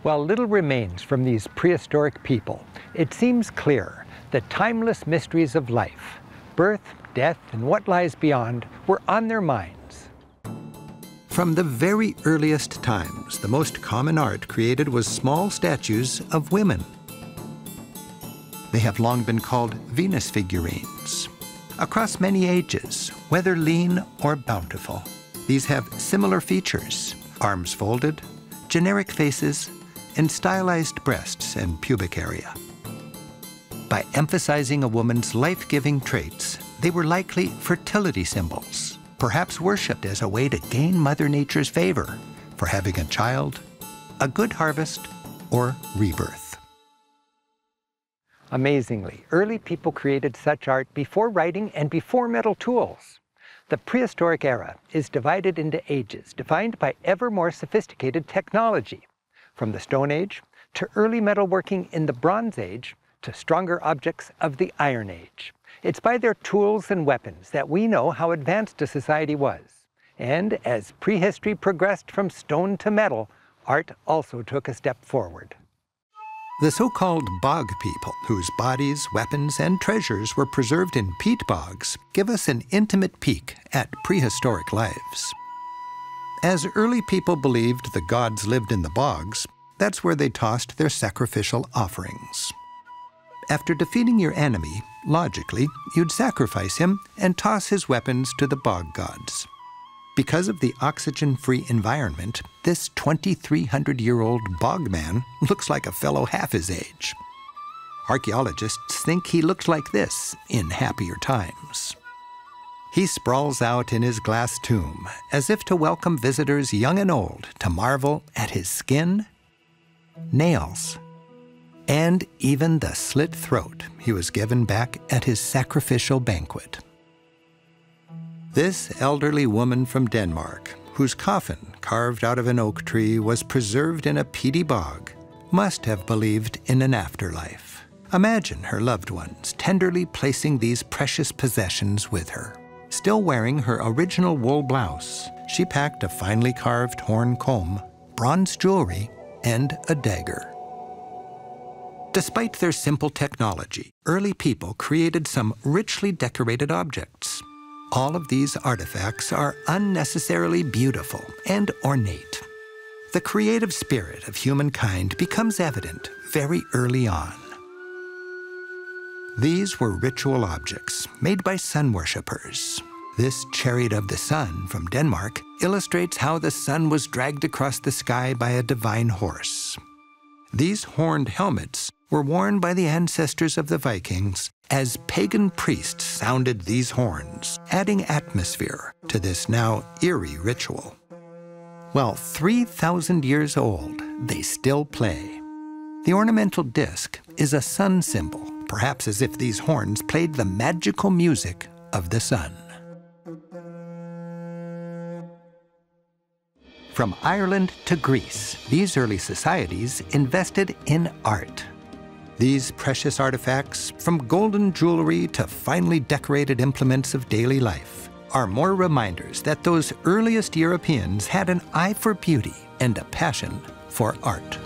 While little remains from these prehistoric people, it seems clear that timeless mysteries of life, birth, death, and what lies beyond, were on their minds. From the very earliest times, the most common art created was small statues of women. They have long been called Venus figurines. Across many ages, whether lean or bountiful, these have similar features: arms folded, generic faces, and stylized breasts and pubic area. By emphasizing a woman's life-giving traits, they were likely fertility symbols, perhaps worshipped as a way to gain Mother Nature's favor for having a child, a good harvest, or rebirth. Amazingly, early people created such art before writing and before metal tools. The prehistoric era is divided into ages defined by ever more sophisticated technology, from the Stone Age to early metalworking in the Bronze Age to stronger objects of the Iron Age. It's by their tools and weapons that we know how advanced a society was. And as prehistory progressed from stone to metal, art also took a step forward. The so-called bog people, whose bodies, weapons, and treasures were preserved in peat bogs, give us an intimate peek at prehistoric lives. As early people believed the gods lived in the bogs, that's where they tossed their sacrificial offerings. After defeating your enemy, logically, you'd sacrifice him and toss his weapons to the bog gods. Because of the oxygen-free environment, this 2,300-year-old bog man looks like a fellow half his age. Archaeologists think he looked like this in happier times. He sprawls out in his glass tomb, as if to welcome visitors young and old to marvel at his skin, nails, and even the slit throat he was given back at his sacrificial banquet. This elderly woman from Denmark, whose coffin, carved out of an oak tree, was preserved in a peaty bog, must have believed in an afterlife. Imagine her loved ones tenderly placing these precious possessions with her. Still wearing her original wool blouse, she packed a finely carved horn comb, bronze jewelry, and a dagger. Despite their simple technology, early people created some richly decorated objects. All of these artifacts are unnecessarily beautiful and ornate. The creative spirit of humankind becomes evident very early on. These were ritual objects made by sun worshippers. This chariot of the sun from Denmark illustrates how the sun was dragged across the sky by a divine horse. These horned helmets were worn by the ancestors of the Vikings as pagan priests sounded these horns, adding atmosphere to this now eerie ritual. Well, 3,000 years old, they still play. The ornamental disc is a sun symbol, perhaps as if these horns played the magical music of the sun. From Ireland to Greece, these early societies invested in art. These precious artifacts, from golden jewelry to finely decorated implements of daily life, are more reminders that those earliest Europeans had an eye for beauty and a passion for art.